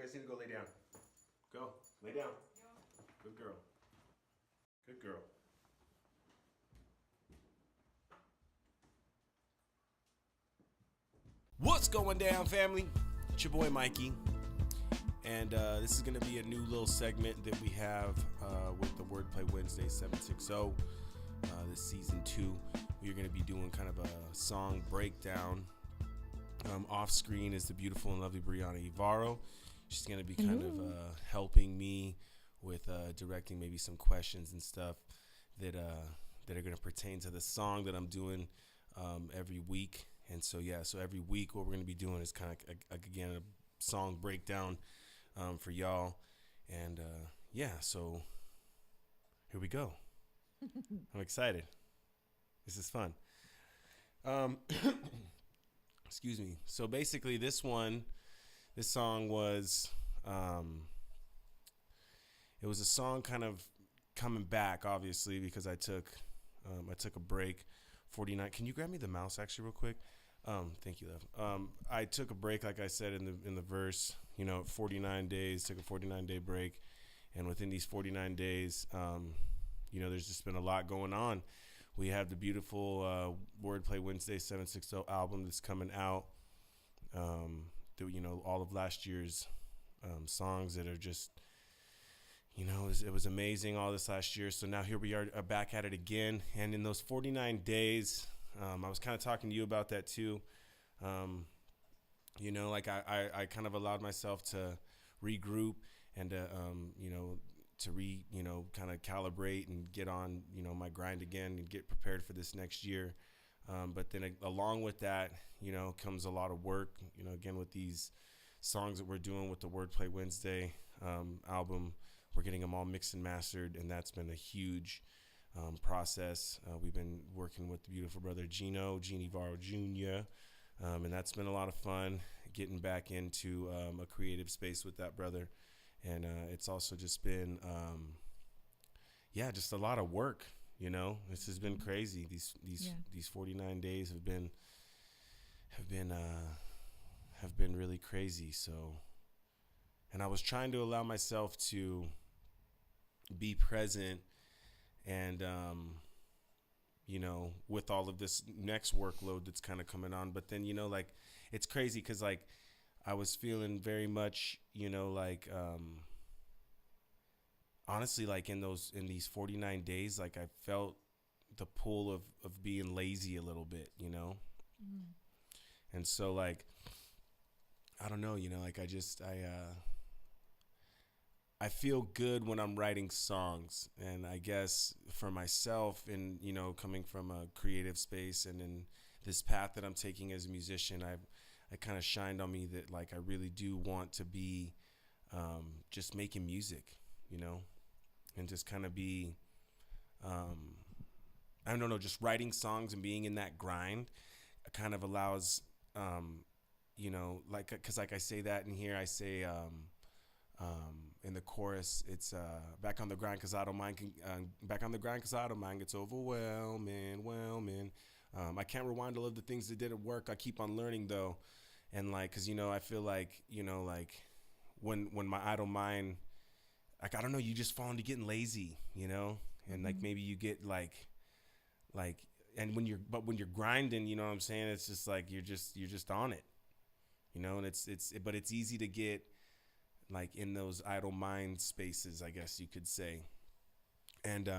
guys need to go lay down. Go. Lay down. Good girl. Good girl. What's going down, family? It's your boy Mikey. And this is going to be a new little segment that we have with the Wordplay Wednesday 760. This season 2. We're going to be doing kind of a song breakdown. Off screen is the beautiful and lovely Brianna Ivaro. She's going to be kind of helping me with directing maybe some questions and stuff that are going to pertain to the song that I'm doing every week. And so every week what we're going to be doing is kind of, again, a song breakdown for y'all. And so here we go. I'm excited. This is fun. Excuse me. So basically this song was, it was a song kind of coming back, obviously, because I took a break. 49. Can you grab me the mouse actually real quick? Thank you, love. I took a break, like I said in the verse, 49 days, took a 49-day break. And within these 49 days, there's just been a lot going on. We have the beautiful Wordplay Wednesday 760 album that's coming out. All of last year's songs that are just, it was amazing all this last year. So now here we are back at it again. And in those 49 days, I was kind of talking to you about that too. I kind of allowed myself to regroup and kind of calibrate and get on, my grind again and get prepared for this next year. But then along with that, comes a lot of work, again, with these songs that we're doing with the Wordplay Wednesday album. We're getting them all mixed and mastered, and that's been a huge process. We've been working with the beautiful brother Gene Varro Jr., and that's been a lot of fun, getting back into a creative space with that brother. And it's also just been, just a lot of work. This has been crazy. These 49 days have been really crazy. So, and I was trying to allow myself to be present and, with all of this next workload that's kind of coming on. But then, it's crazy because I was feeling very much, honestly, in these 49 days, I felt the pull of being lazy a little bit, And so I don't know, I feel good when I'm writing songs. And I guess for myself and, coming from a creative space and in this path that I'm taking as a musician, it kind of shined on me that I really do want to be just making music, and just kind of be, I don't know, just writing songs and being in that grind kind of allows, because I say that in here, I say in the chorus, it's back on the grind because I don't mind, back on the grind because I don't mind, it's overwhelming. I can't rewind all of the things that didn't work. I keep on learning though. And because, I feel when my idle mind, I don't know, you just fall into getting lazy, and maybe you get and when you're grinding, you know what I'm saying? It's just you're just on it, and but it's easy to get in those idle mind spaces, I guess you could say. And,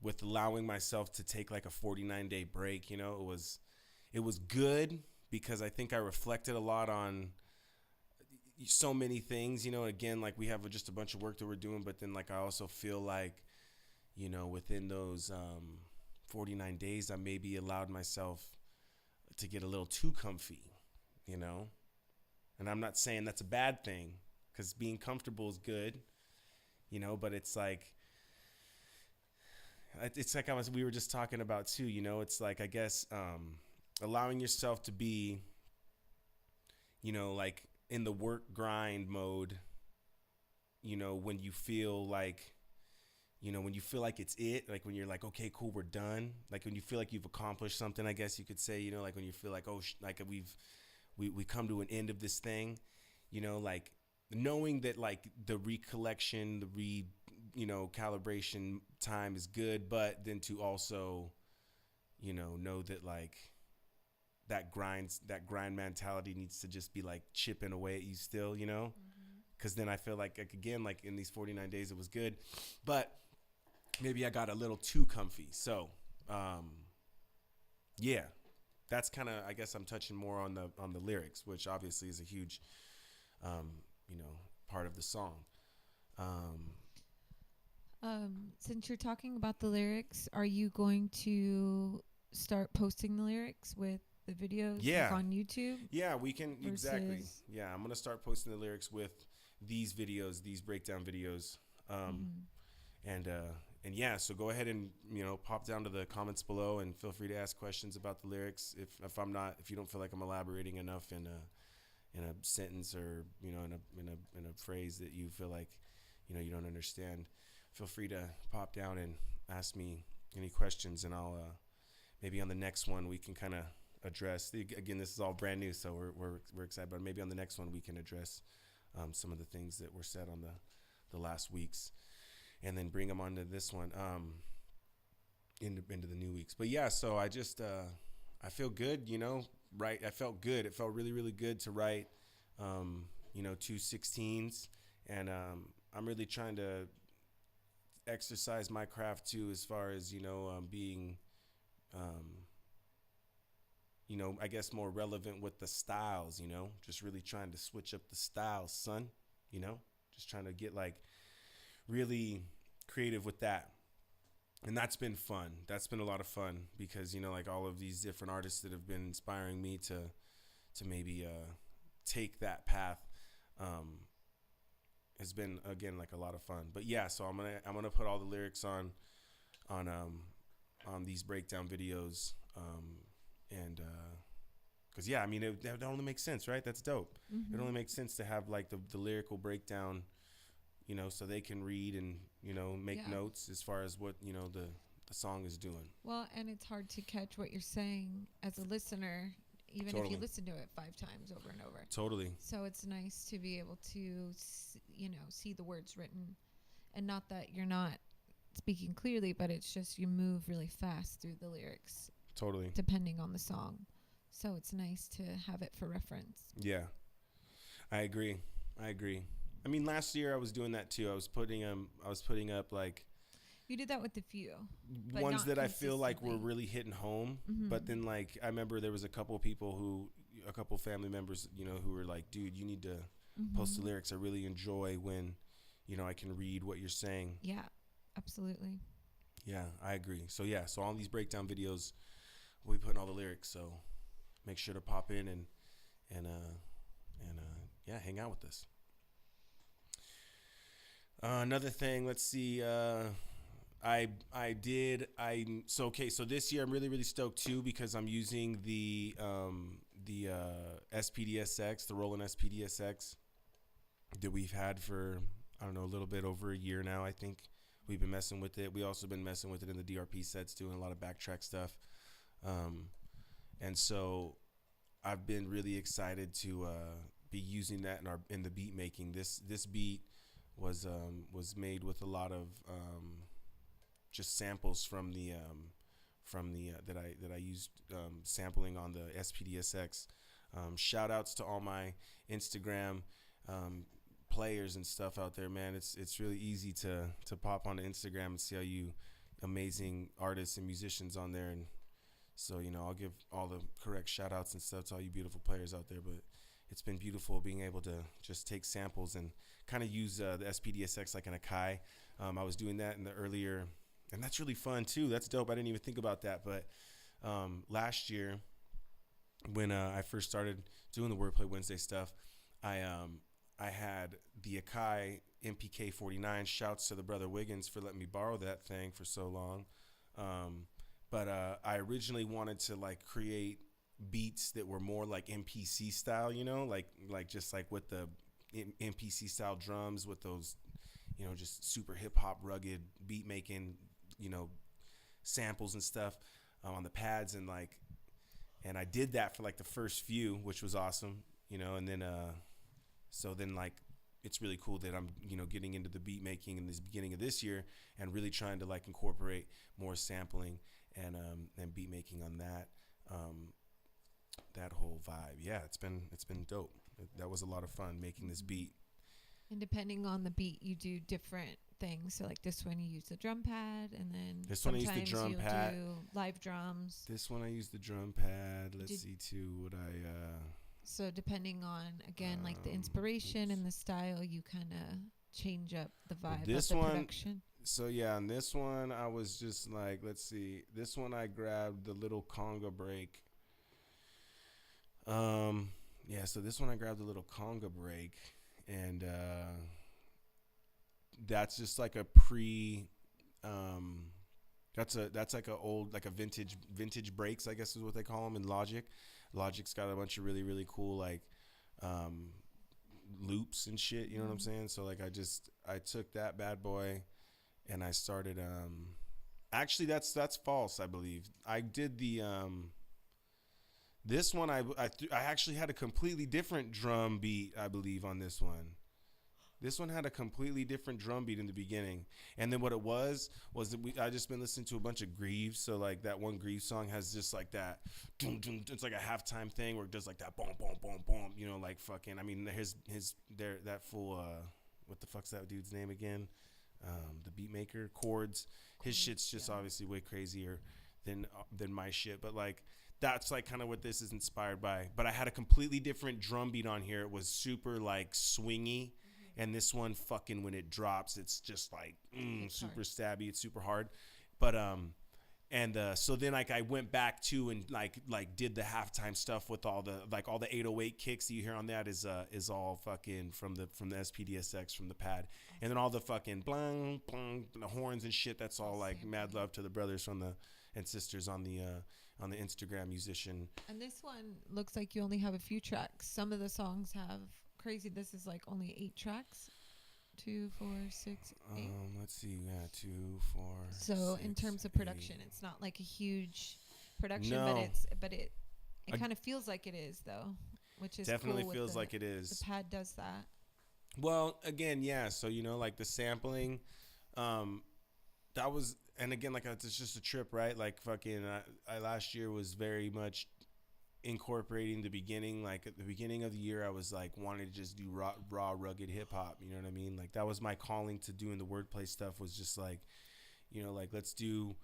with allowing myself to take a 49-day break, it was good because I think I reflected a lot on so many things, again, we have just a bunch of work that we're doing, but then I also feel within those 49 days, I maybe allowed myself to get a little too comfy, and I'm not saying that's a bad thing because being comfortable is good, but it's we were just talking about too, it's I guess, allowing yourself to be, in the work grind mode, when you feel when you feel it's it, when you're okay, cool, we're done. When you feel you've accomplished something, I guess you could say, when you feel oh, we come to an end of this thing, like knowing that like the recollection, calibration time is good, but then to also, know that like that grind mentality needs to just be like chipping away at you still, because then I feel like again, like in these 49 days, it was good, but maybe I got a little too comfy. So, yeah, that's kind of, I guess I'm touching more on the lyrics, which obviously is a huge, um, you know, part of the song. Um, Since you're talking about the lyrics, are you going to start posting the lyrics with the videos like yeah, on YouTube yeah, we can exactly. versus? Yeah, I'm gonna start posting the lyrics with these videos, these breakdown videos. Um, Mm-hmm. and yeah, so go ahead and pop down to the comments below and feel free to ask questions about the lyrics. If you don't feel like I'm elaborating enough in a sentence, or in a phrase that you feel like you don't understand, feel free to pop down and ask me any questions, and I'll maybe on the next one we can kind of address. Again, this is all brand new, so we're excited. But maybe on the next one we can address some of the things that were said on the last weeks, and then bring them onto this one, into the new weeks. But yeah, so I feel good, right? I felt good. It felt really, really good to write, 2 16s, and I'm really trying to exercise my craft too, as far as being, um, I guess more relevant with the styles. Just really trying to switch up the styles, son. Just trying to get like really creative with that. And that's been fun. That's been a lot of fun because like all of these different artists that have been inspiring me to maybe take that path, um, has been again like a lot of fun. But yeah, so I'm gonna put all the lyrics on these breakdown videos, and because yeah, I mean that only makes sense, right? That's dope. It Mm-hmm. only makes sense to have like the lyrical breakdown, so they can read and make Yeah. notes as far as what the song is doing. Well, and it's hard to catch what you're saying as a listener, even if you Totally, listen to it 5 times over and over. totally. So it's nice to be able to, see the words written, and not that you're not speaking clearly, but it's just you move really fast through the lyrics Totally. depending on the song. So it's nice to have it for reference. Yeah, I agree. I agree. I mean, last year I was doing that too. I was putting up like You did that with a few, but ones not that I feel like were consistently. really hitting home. Mm-hmm. But then like I remember there was a couple family members, who were like, "Dude, you need to post the Mm-hmm. lyrics. I really enjoy when, I can read what you're saying." Yeah, absolutely. Yeah, I agree. So yeah, so on these breakdown videos, we'll be putting all the lyrics. So make sure to pop in and yeah, hang out with us. Another thing, let's see. So this year I'm really really stoked too because I'm using the SPDSX, the Roland SPDSX that we've had for I don't know, a little bit over a year now. I think we've been messing with it. We also been messing with it in the DRP sets, doing a lot of backtrack stuff. Um, and so I've been really excited to be using that in the beat making. This beat was made with a lot of just samples from the that I used, sampling on the SPDSX. Shout outs to all my Instagram players and stuff out there, man. It's really easy to pop onto Instagram and see all you amazing artists and musicians on there. And so I'll give all the correct shout outs and stuff to all you beautiful players out there. But it's been beautiful being able to just take samples and kind of use the SPDSX like an Akai. I was doing that in the earlier, and that's really fun too. That's dope. I didn't even think about that. But last year, when I first started doing the Wordplay Wednesday stuff, I had the Akai MPK 49. Shouts to the brother Wiggins for letting me borrow that thing for so long. Um, but I originally wanted to like create beats that were more like MPC style, like just like with the MPC style drums with those, just super hip hop rugged beat making, you know, samples and stuff on the pads, and I did that for like the first few, which was awesome, and then So then like it's really cool that I'm getting into the beat making in this beginning of this year and really trying to like incorporate more sampling and beat making on that whole vibe. Yeah, it's been dope. That was a lot of fun making this beat. And depending on the beat, you do different things. So like this one, you use the drum pad, and then This one I use the drum pad. Do live drums. This one I use the drum pad. Let's see too what I. So depending on like the inspiration and the style, you kind of change up the vibe this of the one, production. So yeah, on this one I was just like, let's see. This one I grabbed the little conga break. Yeah, so this one I grabbed the little conga break, and that's just like a that's like a old, like a vintage breaks, I guess is what they call them in Logic. Logic's got a bunch of really, really cool like loops and shit, you know what I'm saying? So like I took that bad boy and I started actually that's false, I believe. I did the this one I actually had a completely different drum beat, I believe, on this one. This one had a completely different drum beat in the beginning. And then what it was that I just been listening to a bunch of Greaves. So like that one Greaves song has just like that, it's like a halftime thing where it does like that boom, boom, boom, boom, like fucking, I mean, that full, what the fuck's that dude's name again? The beat maker, Chords. His shit's just obviously way crazier than my shit. But like, that's like kind of what this is inspired by. But I had a completely different drum beat on here. It was super like swingy. And this one, fucking, when it drops, it's just like super stabby. It's super hard. But so then like I went back to and like did the halftime stuff with all the 808 kicks that you hear on that is all fucking from the SPDSX from the pad. And then all the fucking blang blang, the horns and shit. That's all like mad love to the brothers and sisters on the Instagram musician. And this one looks like you only have a few tracks. Some of the songs have crazy. This is like only 8 tracks. 2, 4, 6, 8. Let's see. Yeah, 2, 4. So 6, in terms of production, 8. it's not like a huge production, no. but it kind of feels like it is though, which is definitely cool. Feels like it is. The pad does that. Well, again, yeah. So like the sampling, that was, and again, like it's just a trip, right? Like fucking, I last year was very much incorporating the beginning. Like at the beginning of the year, I was like wanting to just do raw rugged hip hop. You know what I mean? Like that was my calling to doing the wordplay stuff. Was just like, like let's do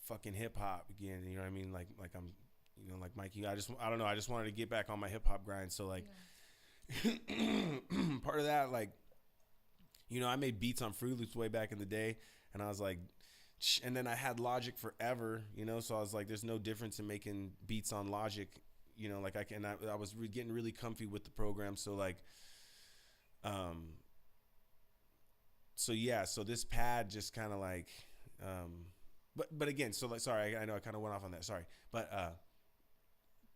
fucking hip hop again. You know what I mean? Like I'm, like Mikey. I don't know. I just wanted to get back on my hip hop grind. So like, part of that, like, I made beats on Fruit Loops way back in the day, and I was like. And then I had Logic forever, so I was like, there's no difference in making beats on Logic, like I was getting really comfy with the program. So like, so this pad just kind of like, but again, so like, sorry, I know I kind of went off on that. Sorry. But,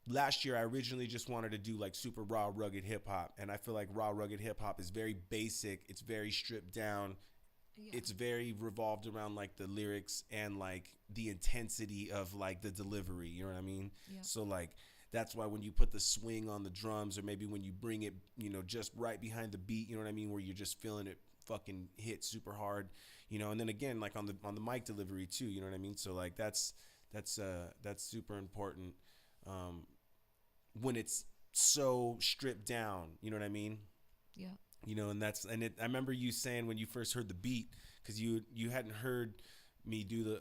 last year I originally just wanted to do like super raw, rugged hip hop. And I feel like raw, rugged hip hop is very basic. It's very stripped down. Yeah. It's very revolved around like the lyrics and like the intensity of like the delivery, you know what I mean? Yeah. So like that's why when you put the swing on the drums, or maybe when you bring it, just right behind the beat, you know what I mean, where you're just feeling it fucking hit super hard, and then again like on the mic delivery too, you know what I mean? So like that's super important when it's so stripped down, you know what I mean? Yeah. I remember you saying when you first heard the beat, because you hadn't heard me do the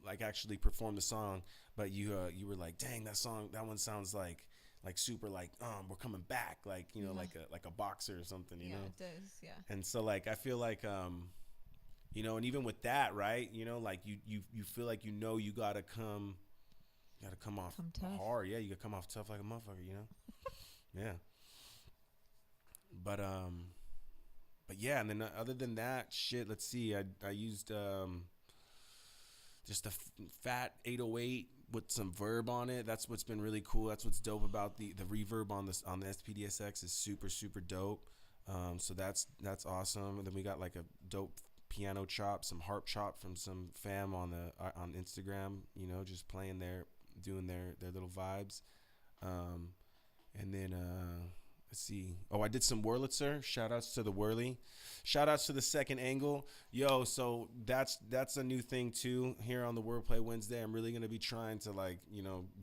like actually perform the song, but you were like, dang, that one sounds like super like we're coming back, like like a boxer or something, you know? It does, yeah. And so like I feel like and even with that, right, like you feel like you gotta come off hard, yeah, you gotta come off tough like a motherfucker, yeah. But yeah, and then other than that shit, let's see. I used just a fat 808 with some verb on it. That's what's been really cool. That's what's dope about the reverb on the SPDSX is super, super dope. So that's awesome. And then we got like a dope piano chop, some harp chop from some fam on Instagram. Just playing doing their little vibes. And then let's see. Oh, I did some Wurlitzer. Shout outs to the Whirly. Shout outs to the second angle. Yo, so that's a new thing too here on the Wordplay Wednesday. I'm really gonna be trying to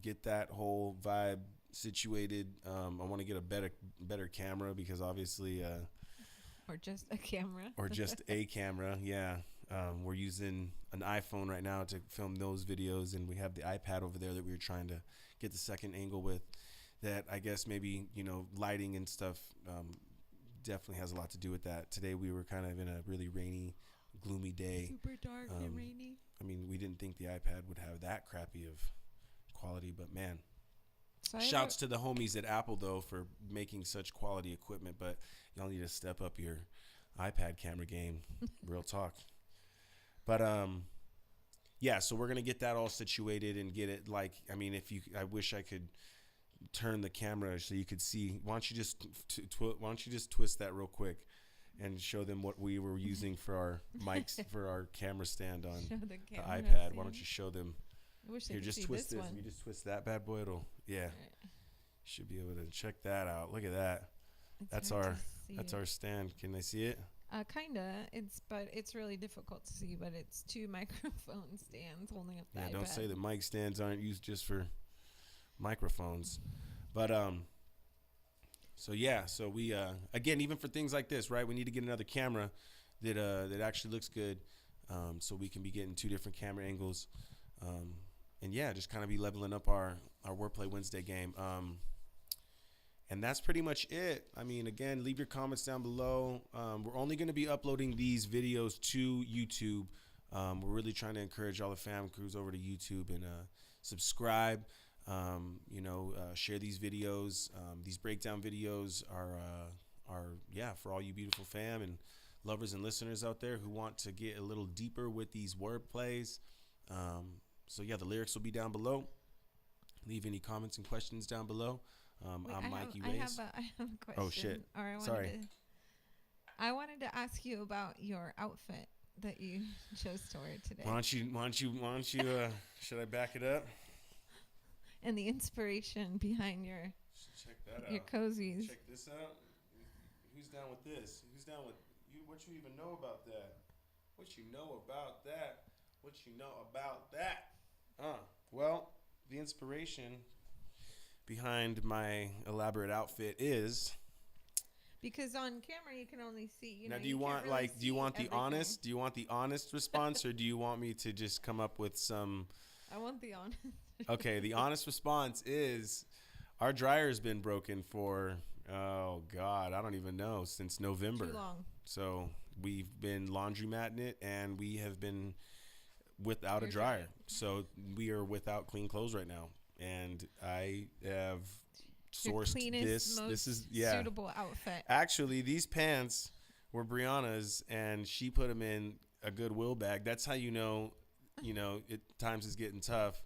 get that whole vibe situated. I want to get a better camera because obviously or just a camera. Or just a camera, yeah. We're using an iPhone right now to film those videos, and we have the iPad over there that we were trying to get the second angle with. That I guess maybe, lighting and stuff definitely has a lot to do with that. Today we were kind of in a really rainy, gloomy day. Super dark and rainy. I mean, we didn't think the iPad would have that crappy of quality, but man. So shouts to the homies at Apple, though, for making such quality equipment, but y'all need to step up your iPad camera game. Real talk. But, yeah, so we're going to get that all situated and get it I wish I could turn the camera so you could see. Why don't you just twist that real quick and show them what we were using for our mics, for our camera stand on the iPad. Scene. Why don't you show them? I wish they could just see twist this this. one. You just twist that bad boy. It'll, yeah. Right. Should be able to check that out. Look at that. That's our stand. Can they see it? Kinda. It's really difficult to see, but it's two microphone stands holding up the iPad. Don't say that mic stands aren't used just for microphones. But so we again, even for things like this, right, we need to get another camera that actually looks good, so we can be getting two different camera angles, and yeah, just kind of be leveling up our Wordplay Wednesday game. And that's pretty much it. I mean, again, leave your comments down below. We're only going to be uploading these videos to YouTube. We're really trying to encourage all the fam crews over to YouTube and subscribe. Share these videos. These breakdown videos are for all you beautiful fam and lovers and listeners out there who want to get a little deeper with these word plays. The lyrics will be down below. Leave any comments and questions down below. I'm Mikey Reyes. I have a question. Oh shit! Sorry. I wanted to ask you about your outfit that you chose to wear today. Why don't you? Should I back it up? And the inspiration behind your cozies. Check this out. Who's down with this? Who's down with you? What you even know about that? What you know about that? What you know about that? Well, the inspiration behind my elaborate outfit is because on camera you can only see. Now, do you want the honest response, or do you want me to just come up with some? I want the honest. Okay, the honest response is our dryer's been broken for, oh God, I don't even know, since November. Too long. So we've been laundromatting it, and we have been without a dryer. So we are without clean clothes right now. And I have sourced this is suitable outfit. Actually, these pants were Brianna's, and she put them in a Goodwill bag. That's how times is getting tough.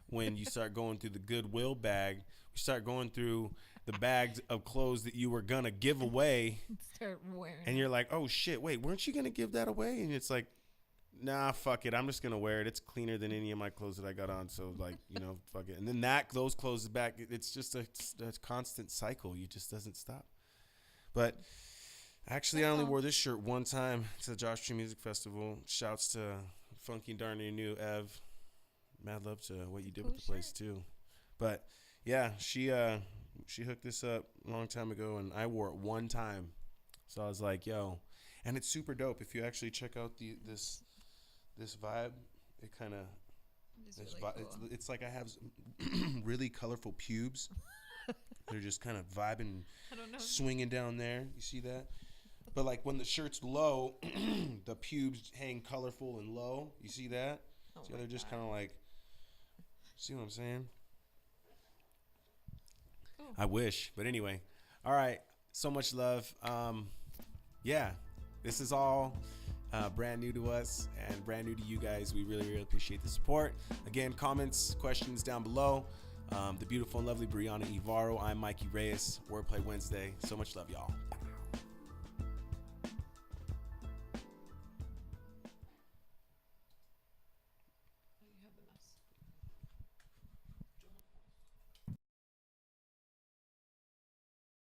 When you start going through the Goodwill bag, you start going through the bags of clothes that you were going to give away. Start wearing. And you're like, oh, shit, wait, weren't you going to give that away? And it's like, nah, fuck it. I'm just going to wear it. It's cleaner than any of my clothes that I got on. So, fuck it. And then those clothes back, it's just a constant cycle. It just doesn't stop. But actually, I only wore this shirt one time to the Josh Tree Music Festival. Shouts to Funky Darny New Ev. Mad love to what you did with the place too. But yeah, she hooked this up a long time ago, and I wore it one time. So I was like, yo, and it's super dope. If you actually check out this vibe, it kind of it's like I have really colorful pubes. They're just kind of vibing, swinging down there. You see that? But like when the shirt's low, the pubes hang colorful and low. You see that? So they're just kind of like. See what I'm saying? Cool. I wish. But anyway. All right. So much love. This is all brand new to us and brand new to you guys. We really, really appreciate the support. Again, comments, questions down below. The beautiful and lovely Brianna Ivaro. I'm Mikey Reyes. Wordplay Wednesday. So much love, y'all.